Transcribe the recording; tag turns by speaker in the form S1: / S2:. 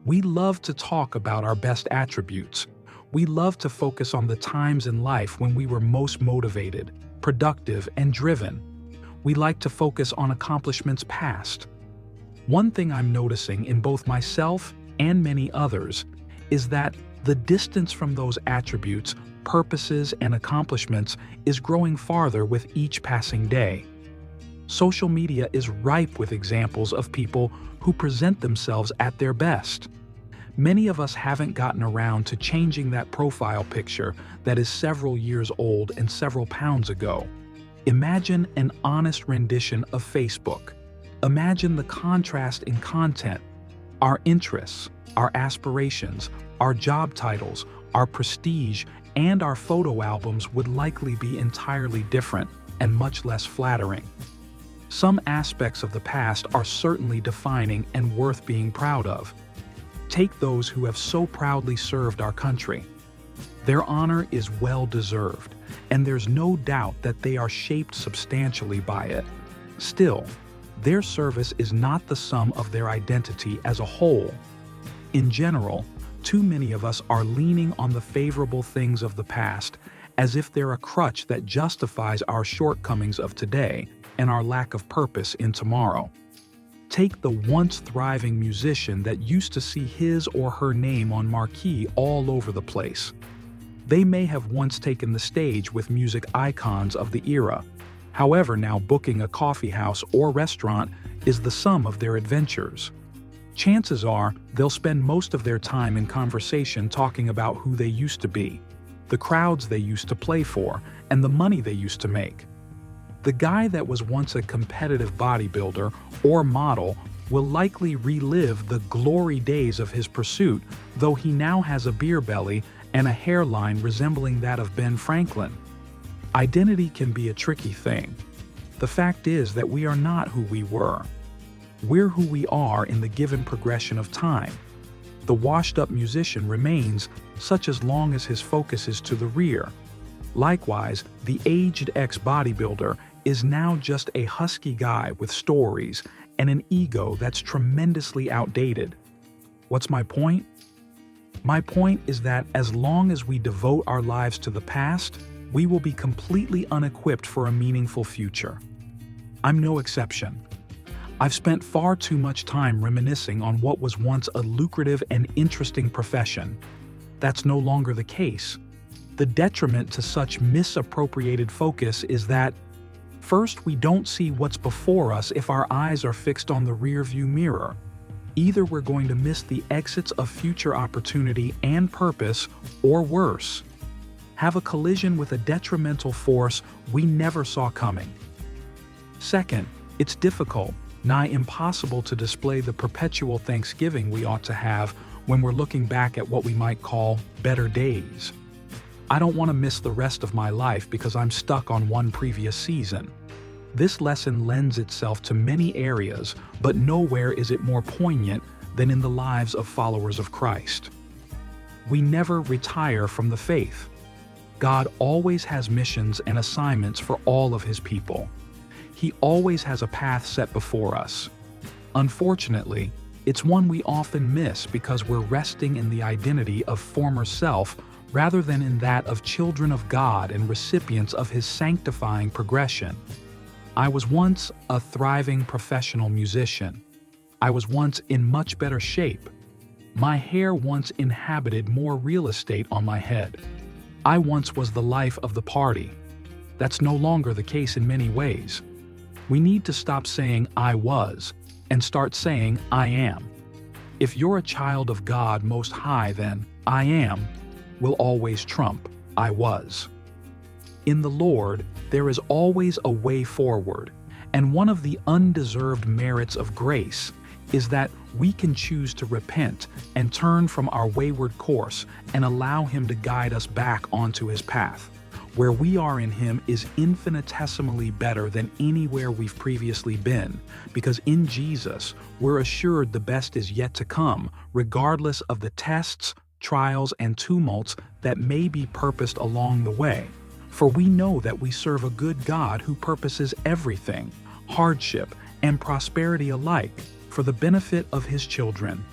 S1: We love to talk about our best attributes. We love to focus on the times in life when we were most motivated, productive, and driven. We like to focus on accomplishments past. One thing I'm noticing in both myself and many others is that the distance from those attributes, purposes, and accomplishments is growing farther with each passing day. Social media is ripe with examples of people who present themselves at their best. Many of us haven't gotten around to changing that profile picture that is several years old and several pounds ago. Imagine an honest rendition of Facebook. Imagine the contrast in content. Our interests, our aspirations, our job titles, our prestige, and our photo albums would likely be entirely different and much less flattering. Some aspects of the past are certainly defining and worth being proud of. Take those who have so proudly served our country. Their honor is well-deserved, and there's no doubt that they are shaped substantially by it. Still, their service is not the sum of their identity as a whole. In general, too many of us are leaning on the favorable things of the past as if they're a crutch that justifies our shortcomings of today and our lack of purpose in tomorrow. Take the once thriving musician that used to see his or her name on marquee all over the place. They may have once taken the stage with music icons of the era. However, now booking a coffee house or restaurant is the sum of their adventures. Chances are they'll spend most of their time in conversation talking about who they used to be, the crowds they used to play for, and the money they used to make. The guy that was once a competitive bodybuilder or model will likely relive the glory days of his pursuit, though he now has a beer belly and a hairline resembling that of Ben Franklin. Identity can be a tricky thing. The fact is that we are not who we were. We're who we are in the given progression of time. The washed-up musician remains such as long as his focus is to the rear. Likewise, the aged ex-bodybuilder is now just a husky guy with stories and an ego that's tremendously outdated. What's my point? My point is that as long as we devote our lives to the past, we will be completely unequipped for a meaningful future. I'm no exception. I've spent far too much time reminiscing on what was once a lucrative and interesting profession. That's no longer the case. The detriment to such misappropriated focus is that, first, we don't see what's before us if our eyes are fixed on the rearview mirror. Either we're going to miss the exits of future opportunity and purpose, or worse, have a collision with a detrimental force we never saw coming. Second, it's difficult, nigh impossible to display the perpetual thanksgiving we ought to have when we're looking back at what we might call better days. I don't want to miss the rest of my life because I'm stuck on one previous season. This lesson lends itself to many areas, but nowhere is it more poignant than in the lives of followers of Christ. We never retire from the faith. God always has missions and assignments for all of His people. He always has a path set before us. Unfortunately, it's one we often miss because we're resting in the identity of former self rather than in that of children of God and recipients of His sanctifying progression. I was once a thriving professional musician. I was once in much better shape. My hair once inhabited more real estate on my head. I once was the life of the party. That's no longer the case in many ways. We need to stop saying I was and start saying I am. If you're a child of God Most High, then I am will always trump I was. In the Lord, there is always a way forward, and one of the undeserved merits of grace is that we can choose to repent and turn from our wayward course and allow Him to guide us back onto His path. Where we are in Him is infinitesimally better than anywhere we've previously been, because in Jesus, we're assured the best is yet to come, regardless of the tests, trials, and tumults that may be purposed along the way. For we know that we serve a good God who purposes everything, hardship and prosperity alike, for the benefit of His children.